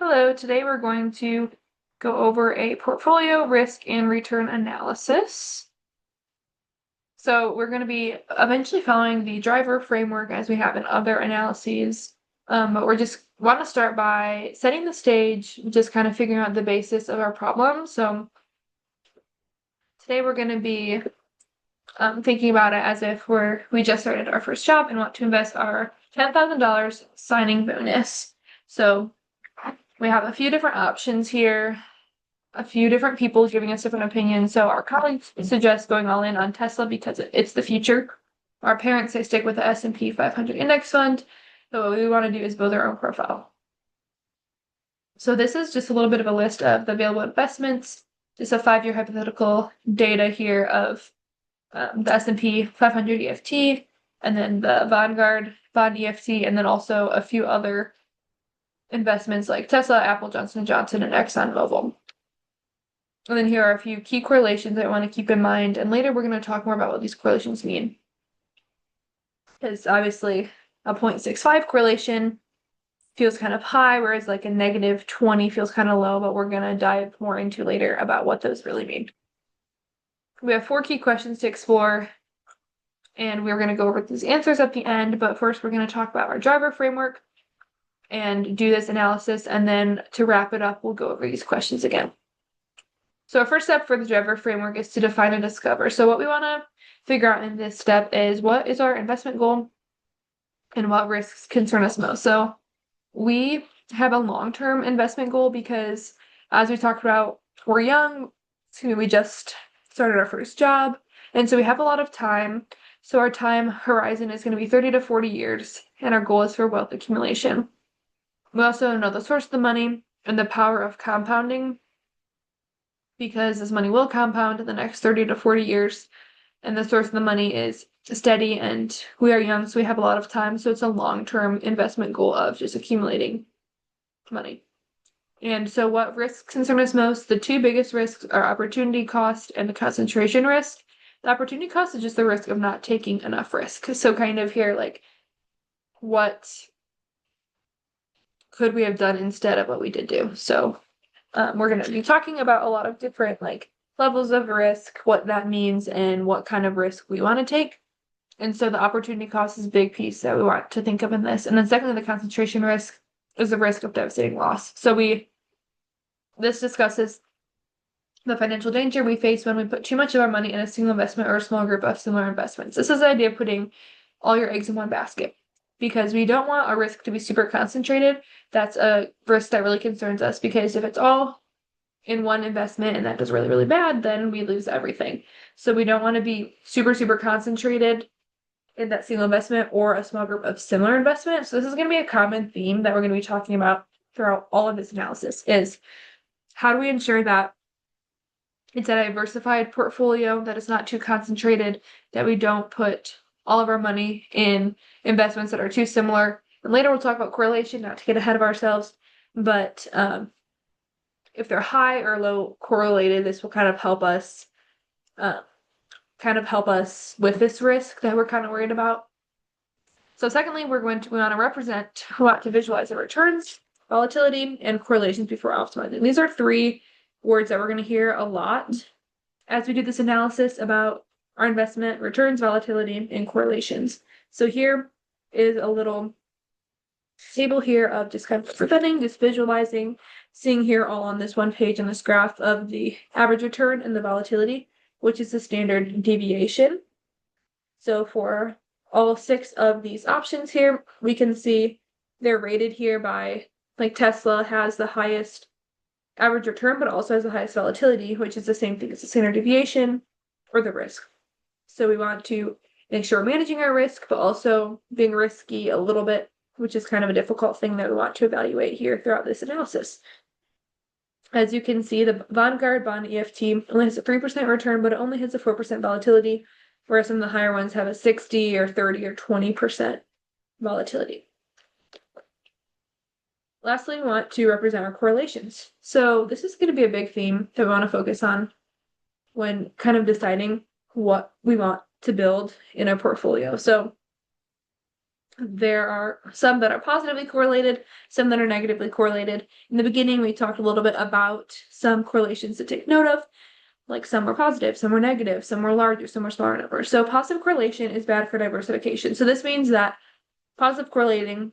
Hello, today we're going to go over a portfolio risk and return analysis. So we're going to be eventually following the driver framework as we have in other analyses, but we're just want to start by setting the stage, just kind of figuring out the basis of our problem. So today we're going to be thinking about it as if we just started our first job and want to invest our $10,000 signing bonus. So we have a few different options here, a few different people giving us different opinions. So our colleagues suggest going all in on Tesla because it's the future. Our parents say stick with the S&P 500 index fund. So what we want to do is build our own profile. So this is just a little bit of a list of the available investments, just a 5-year hypothetical data here of the S&P 500 EFT, and then the Vanguard bond EFT, and then also a few other investments like Tesla, Apple, Johnson & Johnson, and ExxonMobil. And then here are a few key correlations I want to keep in mind, and later we're going to talk more about what these correlations mean. Because obviously a 0.65 correlation feels kind of high, whereas like a -20 feels kind of low, but we're going to dive more into later about what those really mean. We have 4 key questions to explore, and we're going to go over these answers at the end, but first we're going to talk about our driver framework and do this analysis, and then to wrap it up, we'll go over these questions again. So our first step for the driver framework is to define and discover. So what we want to figure out in this step is what is our investment goal and what risks concern us most. So we have a long-term investment goal because, as we talked about, we're young, we just started our first job, and so we have a lot of time. So our time horizon is going to be 30 to 40 years, and our goal is for wealth accumulation. We also know the source of the money and the power of compounding, because this money will compound in the next 30 to 40 years, and the source of the money is steady, and we are young, so we have a lot of time, so it's a long-term investment goal of just accumulating money. And so what risks concern us most? The 2 biggest risks are opportunity cost and the concentration risk. The opportunity cost is just the risk of not taking enough risk. So kind of here, like, what could we have done instead of what we did do? So we're going to be talking about a lot of different levels of risk, what that means, and what kind of risk we want to take. And so the opportunity cost is a big piece that we want to think of in this. And then secondly, the concentration risk is the risk of devastating loss. So this discusses the financial danger we face when we put too much of our money in a single investment or a small group of similar investments. This is the idea of putting all your eggs in one basket, because we don't want our risk to be super concentrated. That's a risk that really concerns us, because if it's all in one investment and that does really, really bad, then we lose everything. So we don't want to be super, super concentrated in that single investment or a small group of similar investments. So this is going to be a common theme that we're going to be talking about throughout all of this analysis, is how do we ensure that it's a diversified portfolio, that is not too concentrated, that we don't put all of our money in investments that are too similar. And later we'll talk about correlation, not to get ahead of ourselves, but if they're high or low correlated, this will kind of help us with this risk that we're kind of worried about. So secondly, we want to visualize the returns, volatility, and correlations before optimizing. These are 3 words that we're going to hear a lot as we do this analysis about our investment: returns, volatility, and correlations. So here is a little table here of just kind of presenting, just visualizing, seeing here all on this one page in this graph of the average return and the volatility, which is the standard deviation. So for all 6 of these options here, we can see they're rated here by, like, Tesla has the highest average return, but also has the highest volatility, which is the same thing as the standard deviation or the risk. So we want to make sure we're managing our risk, but also being risky a little bit, which is kind of a difficult thing that we want to evaluate here throughout this analysis. As you can see, the Vanguard bond EFT only has a 3% return, but it only has a 4% volatility, whereas some of the higher ones have a 60 or 30 or 20% volatility. Lastly, we want to represent our correlations. So this is going to be a big theme that we want to focus on when kind of deciding what we want to build in our portfolio. So There are some that are positively correlated, some that are negatively correlated. In the beginning, we talked a little bit about some correlations to take note of, like some were positive, some were negative, some were larger, some were smaller numbers. So positive correlation is bad for diversification. So this means that positive correlating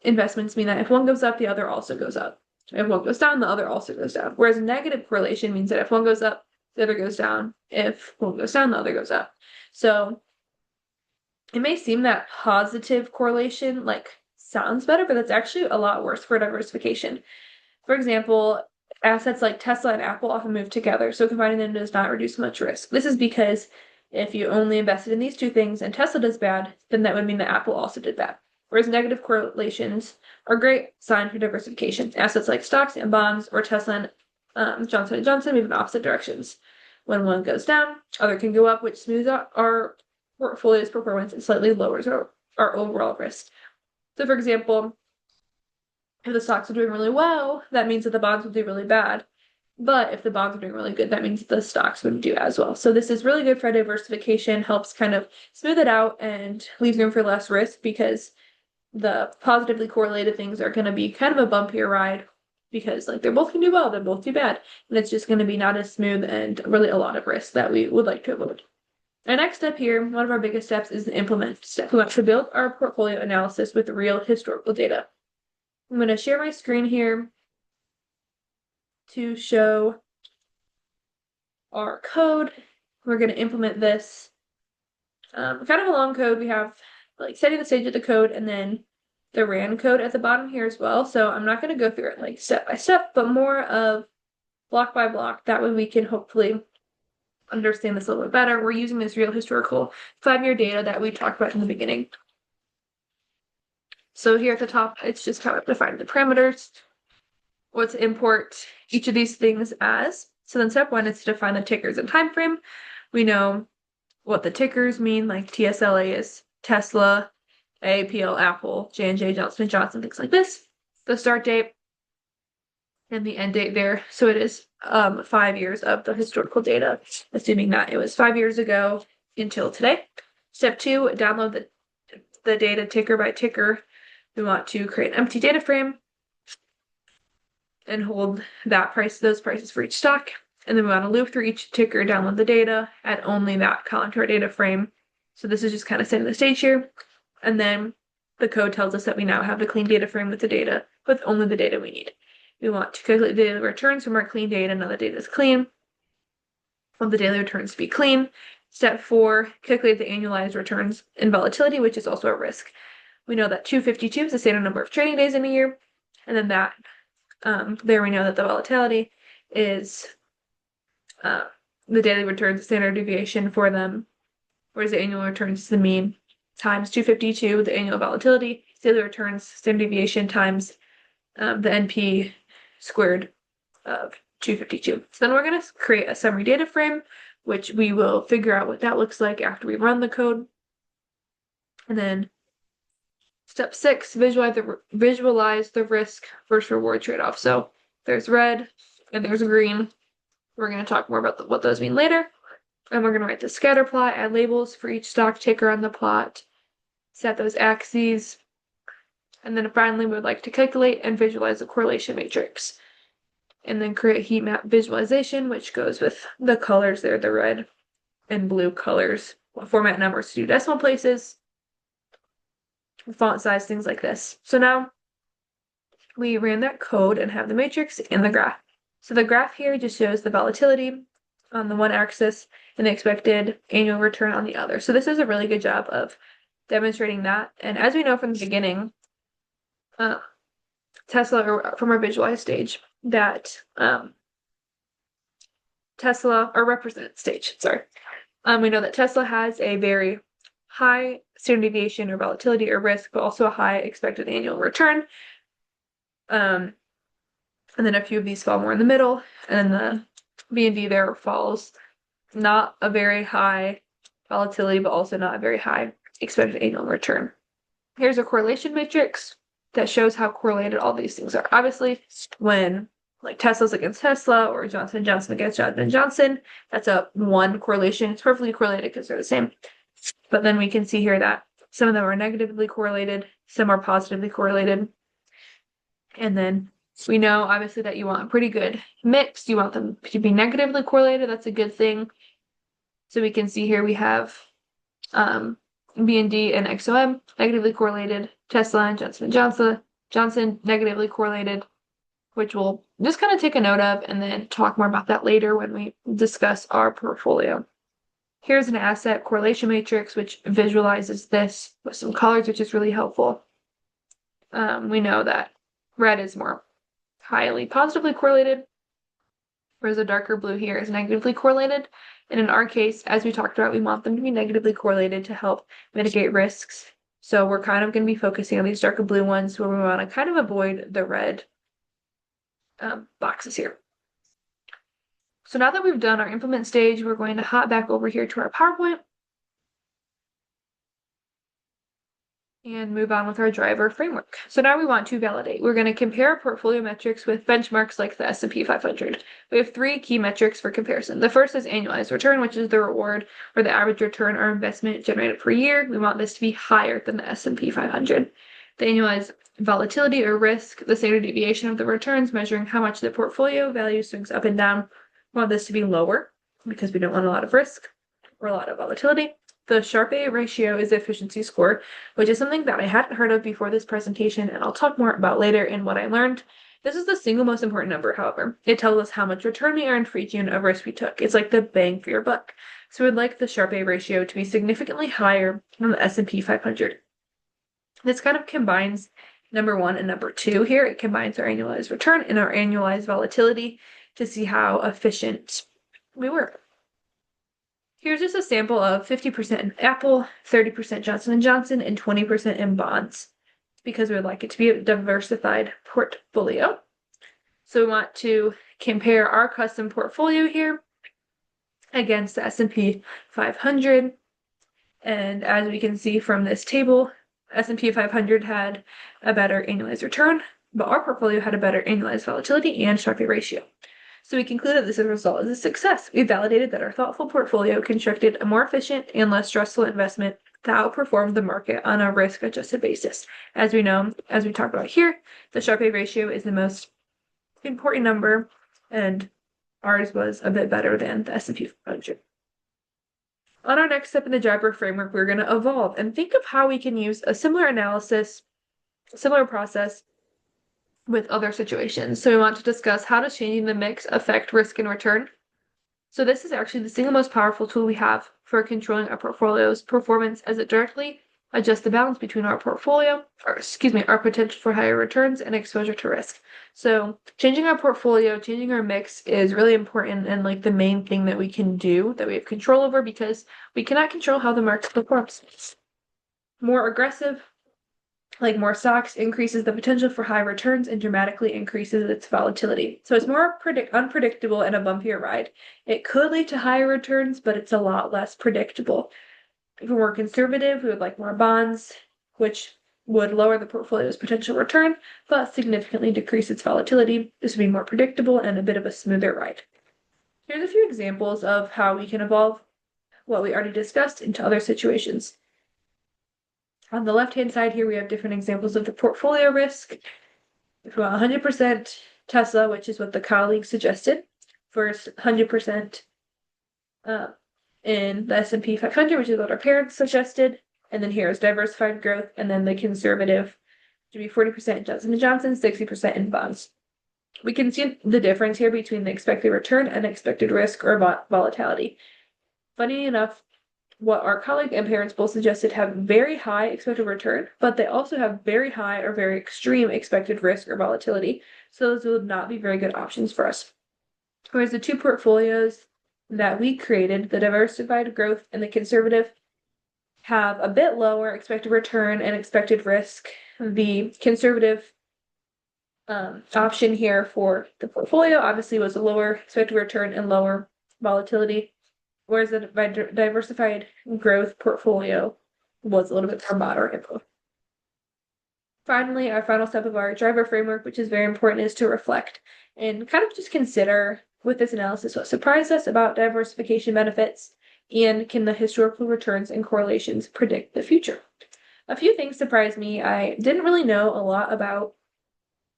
investments mean that if one goes up, the other also goes up. If one goes down, the other also goes down. Whereas negative correlation means that if one goes up, the other goes down. If one goes down, the other goes up. So it may seem that positive correlation like sounds better, but that's actually a lot worse for diversification. For example, assets like Tesla and Apple often move together, so combining them does not reduce much risk. This is because if you only invested in these two things and Tesla does bad, then that would mean that Apple also did bad. Whereas negative correlations are a great sign for diversification. Assets like stocks and bonds or Tesla and Johnson & Johnson move in opposite directions. When one goes down, other can go up, which smooths out our portfolio's performance and slightly lowers our overall risk. So for example, if the stocks are doing really well, that means that the bonds will do really bad. But if the bonds are doing really good, that means the stocks wouldn't do as well. So this is really good for diversification, helps kind of smooth it out and leaves room for less risk because the positively correlated things are going to be kind of a bumpier ride because like they're both going to do well, they're both do bad. And it's just going to be not as smooth and really a lot of risk that we would like to avoid. Our next step here, one of our biggest steps, is the implement step. We want to build our portfolio analysis with real historical data. I'm going to share my screen here to show our code. We're going to implement this. Kind of a long code. We have like setting the stage of the code and then the RAND code at the bottom here as well. So I'm not going to go through it like step by step, but more of block by block. That way we can hopefully understand this a little bit better. We're using this real historical 5-year data that we talked about in the beginning. So here at the top, it's just how to define the parameters, what to import each of these things as. So then step 1 is to define the tickers and time frame. We know what the tickers mean, like TSLA is Tesla, APL, Apple, J&J, Johnson & Johnson, things like this. The start date and the end date there. So it is 5 years of the historical data, assuming that it was 5 years ago until today. Step 2, download the data ticker by ticker. We want to create an empty data frame and hold those prices for each stock. And then we want to loop through each ticker, download the data, add only that column to our data frame. So this is just kind of setting the stage here. And then the code tells us that we now have the clean data frame with the data, with only the data we need. We want to calculate the daily returns from our clean data. Now the data is clean. We want the daily returns to be clean. Step 4, calculate the annualized returns and volatility, which is also a risk. We know that 252 is the standard number of trading days in a year. And then that, there we know that the volatility is the daily returns, the standard deviation for them, whereas the annual returns is the mean, times 252, the annual volatility, daily returns, standard deviation times the NP squared of 252. So then we're going to create a summary data frame, which we will figure out what that looks like after we run the code. And then step 6, visualize the risk versus reward trade-off. So there's red and there's green. We're going to talk more about what those mean later. And we're going to write the scatter plot, add labels for each stock ticker on the plot, set those axes, and then finally we would like to calculate and visualize the correlation matrix. And then create heat map visualization, which goes with the colors there, the red and blue colors, format numbers to do decimal places, font size, things like this. So now we ran that code and have the matrix and the graph. So the graph here just shows the volatility on the one axis and the expected annual return on the other. So this is a really good job of demonstrating that. And as we know from the beginning, Tesla, or from our visualize stage, that Tesla, or represent stage, sorry. We know that Tesla has a very high standard deviation or volatility or risk, but also a high expected annual return. And then a few of these fall more in the middle, and then the BND there falls not a very high volatility, but also not a very high expected annual return. Here's a correlation matrix that shows how correlated all these things are. Obviously, when like Tesla's against Tesla or Johnson & Johnson against Johnson & Johnson, that's a 1 correlation. It's perfectly correlated because they're the same. But then we can see here that Some of them are negatively correlated, some are positively correlated. And then we know obviously that you want a pretty good mix. You want them to be negatively correlated. That's a good thing. So we can see here we have BND and XOM negatively correlated, Tesla and Johnson negatively correlated, which we'll just kind of take a note of and then talk more about that later when we discuss our portfolio. Here's an asset correlation matrix, which visualizes this with some colors, which is really helpful. We know that red is more highly positively correlated, whereas the darker blue here is negatively correlated. And in our case, as we talked about, we want them to be negatively correlated to help mitigate risks. So we're kind of going to be focusing on these darker blue ones where we want to kind of avoid the red boxes here. So now that we've done our implement stage, we're going to hop back over here to our PowerPoint and move on with our driver framework. So now we want to validate. We're going to compare portfolio metrics with benchmarks like the S&P 500. We have 3 key metrics for comparison. The first is annualized return, which is the reward or the average return or investment generated per year. We want this to be higher than the S&P 500. The annualized volatility or risk, the standard deviation of the returns, measuring how much the portfolio value swings up and down. We want this to be lower because we don't want a lot of risk or a lot of volatility. The Sharpe ratio is the efficiency score, which is something that I hadn't heard of before this presentation, and I'll talk more about later in what I learned. This is the single most important number, however. It tells us how much return we earned for each unit of risk we took. It's like the bang for your buck. So we'd like the Sharpe ratio to be significantly higher than the S&P 500. This kind of combines number 1 and number 2 here. It combines our annualized return and our annualized volatility to see how efficient we were. Here's just a sample of 50% in Apple, 30% Johnson & Johnson, and 20% in bonds, because we would like it to be a diversified portfolio. So we want to compare our custom portfolio here against the S&P 500. And as we can see from this table, S&P 500 had a better annualized return, but our portfolio had a better annualized volatility and Sharpe ratio. So we conclude that this result is a success. We validated that our thoughtful portfolio constructed a more efficient and less stressful investment that outperformed the market on a risk-adjusted basis. As we know, as we talked about here, the Sharpe ratio is the most important number, and ours was a bit better than the S&P 500. On our next step in the driver framework, we're going to evolve and think of how we can use a similar analysis, similar process with other situations. So we want to discuss how does changing the mix affect risk and return. So this is actually the single most powerful tool we have for controlling our portfolio's performance, as it directly adjusts the balance between our portfolio, our potential for higher returns and exposure to risk. So changing our portfolio, changing our mix is really important and like the main thing that we can do, that we have control over, because we cannot control how the market performs. More aggressive, like more stocks, increases the potential for high returns and dramatically increases its volatility. So it's more unpredictable and a bumpier ride. It could lead to higher returns, but it's a lot less predictable. If we're more conservative, we would like more bonds, which would lower the portfolio's potential return, but significantly decrease its volatility. This would be more predictable and a bit of a smoother ride. Here's a few examples of how we can evolve what we already discussed into other situations. On the left-hand side here, we have different examples of the portfolio risk. If we want 100% Tesla, which is what the colleague suggested, versus 100% in the S&P 500, which is what our parents suggested. And then here is diversified growth, and then the conservative to be 40% Johnson & Johnson, 60% in bonds. We can see the difference here between the expected return and expected risk or volatility. Funny enough, what our colleague and parents both suggested have very high expected return, but they also have very high or very extreme expected risk or volatility. So those would not be very good options for us. Whereas the 2 portfolios that we created, the diversified growth and the conservative, have a bit lower expected return and expected risk. The conservative option here for the portfolio obviously was a lower expected return and lower volatility, whereas the diversified growth portfolio was a little bit more moderate. Finally, our final step of our driver framework, which is very important, is to reflect and kind of just consider with this analysis what surprised us about diversification benefits, and can the historical returns and correlations predict the future. a few things surprised me. I didn't really know a lot about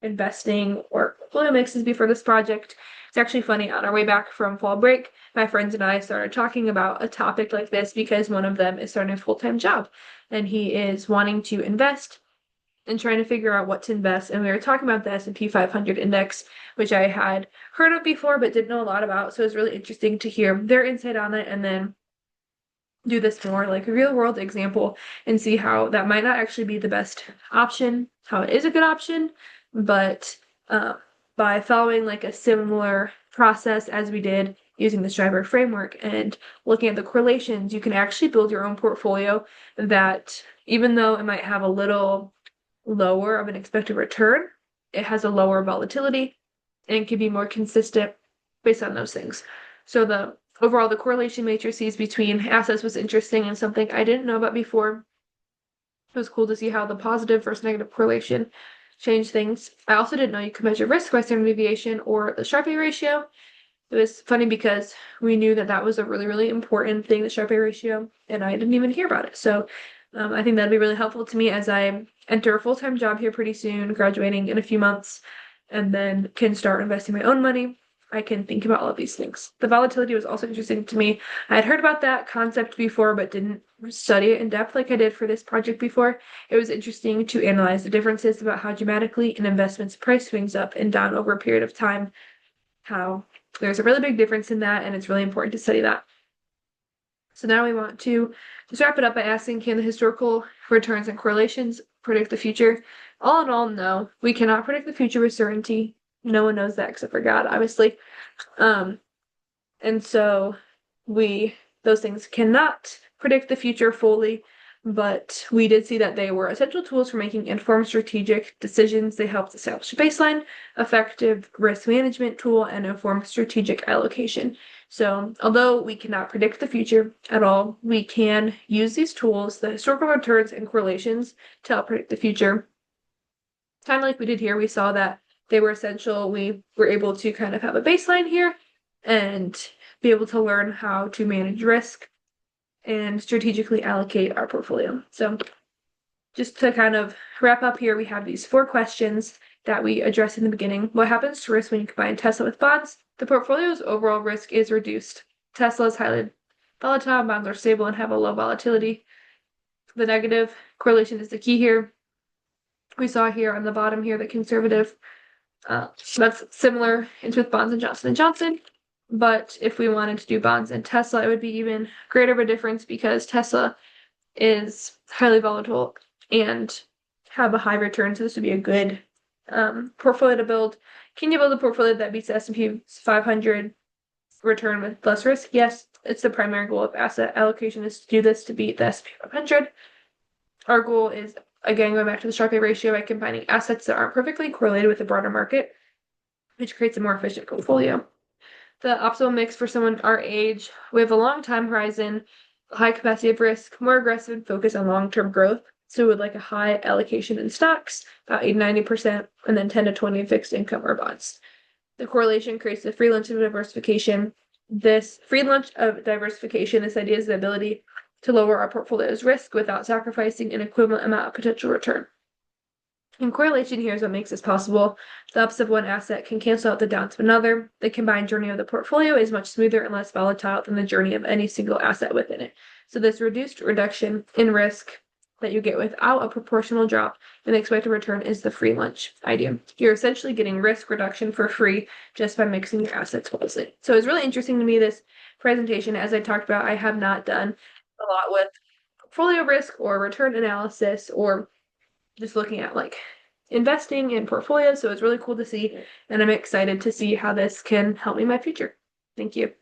investing or portfolio mixes before this project. It's actually funny, on our way back from fall break, my friends and I started talking about a topic like this because one of them is starting a full-time job and he is wanting to invest and trying to figure out what to invest. And we were talking about the S&P 500 index, which I had heard of before but didn't know a lot about. So it was really interesting to hear their insight on it and then do this more like a real world example and see how that might not actually be the best option, how it is a good option, but by following like a similar process as we did using the driver framework and looking at the correlations, you can actually build your own portfolio that, even though it might have a little lower of an expected return, it has a lower volatility and can be more consistent based on those things. So the overall, the correlation matrices between assets was interesting and something I didn't know about before. It was cool to see how the positive versus negative correlation changed things. I also didn't know you could measure risk by standard deviation or the Sharpe ratio. It was funny because we knew that that was a really, really important thing, the Sharpe ratio, and I didn't even hear about it. So I think that'd be really helpful to me as I enter a full-time job here pretty soon, graduating in a few months, and then can start investing my own money. I can think about all of these things. The volatility was also interesting to me. I had heard about that concept before, but didn't study it in depth like I did for this project before. It was interesting to analyze the differences about how dramatically an investment's price swings up and down over a period of time, how there's a really big difference in that, and it's really important to study that. So now we want to just wrap it up by asking, can the historical returns and correlations predict the future? All in all, no. We cannot predict the future with certainty. No one knows that except for God, obviously. And so those things cannot predict the future fully, but we did see that they were essential tools for making informed strategic decisions. They helped establish a baseline, effective risk management tool, and informed strategic allocation. So although we cannot predict the future at all, we can use these tools, the historical returns and correlations, to help predict the future. Kind of like we did here, we saw that they were essential. We were able to kind of have a baseline here and be able to learn how to manage risk and strategically allocate our portfolio. So just to kind of wrap up here, we have these 4 questions that we addressed in the beginning. What happens to risk when you combine Tesla with bonds? The portfolio's overall risk is reduced. Tesla is highly volatile, bonds are stable and have a low volatility. The negative correlation is the key here. We saw here on the bottom here the conservative. That's similar. It's with bonds and Johnson & Johnson. But if we wanted to do bonds and Tesla, it would be even greater of a difference because Tesla is highly volatile and have a high return. So this would be a good portfolio to build. Can you build a portfolio that beats the S&P 500 return with less risk? Yes, it's the primary goal of asset allocation is to do this to beat the S&P 500. Our goal is, again, going back to the Sharpe ratio, by combining assets that aren't perfectly correlated with the broader market, which creates a more efficient portfolio. The optimal mix for someone our age, we have a long time horizon, high capacity of risk, more aggressive and focus on long-term growth. So we would like a high allocation in stocks, about 80-90%, and then 10 to 20 in fixed income or bonds. The correlation creates the free lunch of diversification. This free lunch of diversification, this idea is the ability to lower our portfolio's risk without sacrificing an equivalent amount of potential return. And correlation here is what makes this possible. The ups of one asset can cancel out the downs of another. The combined journey of the portfolio is much smoother and less volatile than the journey of any single asset within it. So this reduction in risk that you get without a proportional drop in the expected return is the free lunch idea. You're essentially getting risk reduction for free just by mixing your assets wisely. So it's really interesting to me, this presentation. As I talked about, I have not done a lot with portfolio risk or return analysis or just looking at like investing in portfolios. So it's really cool to see, and I'm excited to see how this can help me in my future. Thank you.